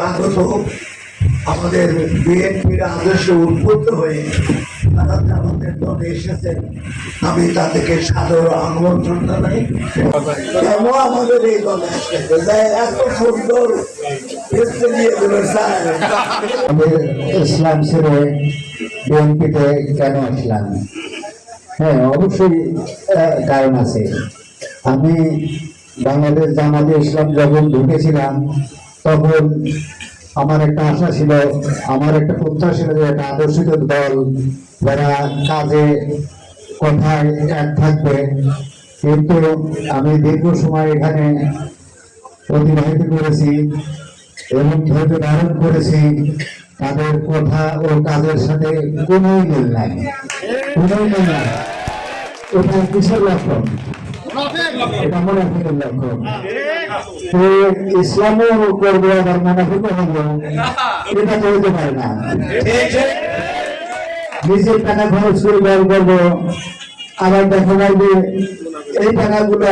আগত আমাদের বিএনপির আদর্শে উদ্বুদ্ধ হয়ে তারা আমাদের দলে এসেছেন, আমি তাদেরকে সাদর আমন্ত্রণ জানাই। কেন আমাদের এই দলে এসেছে, এত সুন্দর আমি ইসলাম ছেড়ে বিএনপিতে কেন আসলাম? হ্যাঁ, অবশ্যই কারণ আছে। আমি বাংলাদেশ জামাতে ইসলাম যখন ঢুকেছিলাম তখন আমার একটা আশা ছিল, আমার একটা প্রত্যাশা ছিল যে একটা আদর্শিত দল যারা কাজে কথায় এক থাকবে। কিন্তু আমি দীর্ঘ সময় এখানে অতিবাহিত করেছি এবং ধৈর্য ধারণ করেছি, তাদের কথা ও কাজের সাথে কোনো মিল নাই, কোনো মিল নাই। এটা কিসের লক্ষণ? এটা মুনাফিকের লক্ষণ। ইসলামও করবো আবার মুনাফিকও হবো, এটা তো হইতে পারে না। নিজের টাকা খরচ করে ব্যয় করবো, আবার দেখা যায় যে এই টাকাগুলো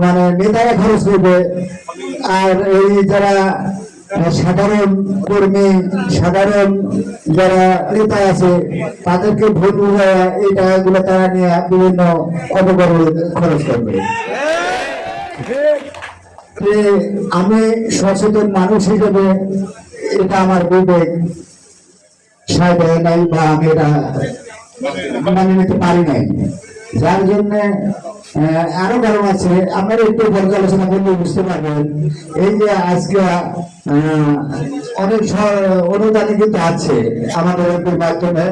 মানে নেতারা খরচ করবে, আর এই যারা সাধারণ কর্মী, সাধারণ যারা নেতা আছে তাদেরকে ভোট বুঝায় এই টাকাগুলো তারা নিয়ে বিভিন্ন অপকর্মে খরচ করবে। আমি সচেতন মানুষ হিসেবে এটা আমার বিবেক সায় নাই, বা আমি এটা মানে নিতে পারি নাই, যার জন্য আরো কারণ আছে। আপনারা একটু পর্যালোচনা করলে বুঝতে পারবেন। এই যে আজকে অনেক অনুদানে কিন্তু আছে আমাদের মাধ্যমে।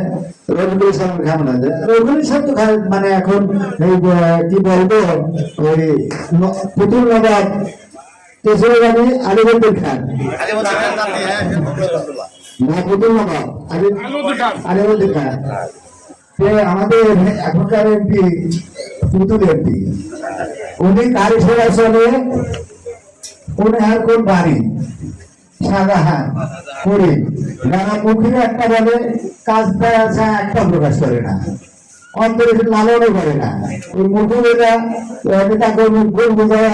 রবিউল ইসলাম কেমন আছে? রবিউল ইসলাম তো মানে এখন এই কি বলবো, ওই পুতুল নবাব তেজরানি আলিবুদ্দিন খান, না পুতুল নবাব আলিবুদ্দিন খান, আমাদের এখনকার এমপি পুতুল এমপি। উনি কারিশোর আসলে উনি আর কোন বাড়ি শাহজাহান করি যারা মুখে একটা বলে, কাজটা আছে একটা প্রকাশ করে না, অন্তরে লালনও করে না। ওই মুখে নেতা কর্মী ভুল বোঝায়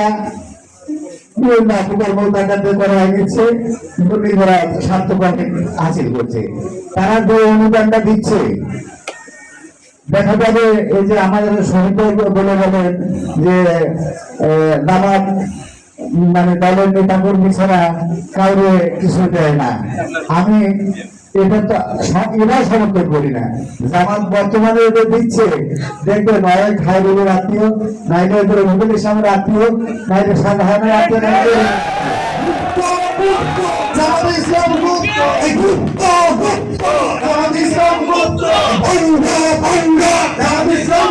হাসিল করছে। তারা যে অনুদানটা দিচ্ছে দেখা যাবে এই যে আমাদের শহীদ বলে বলেন যে দামাত মানে দলের নেতা কর্মী ছাড়া কাউরে কিছু দেয় না। আমি এটা তো এরা সমর্থন করি না। জামাত বর্তমানে এটা দিচ্ছে, দেখবে নয় খায়রুলের আত্মীয়, নাইলে রবিউল ইসলামের আত্মীয়, নাইলে শাহজাহানের আত্মীয়, ইসলাম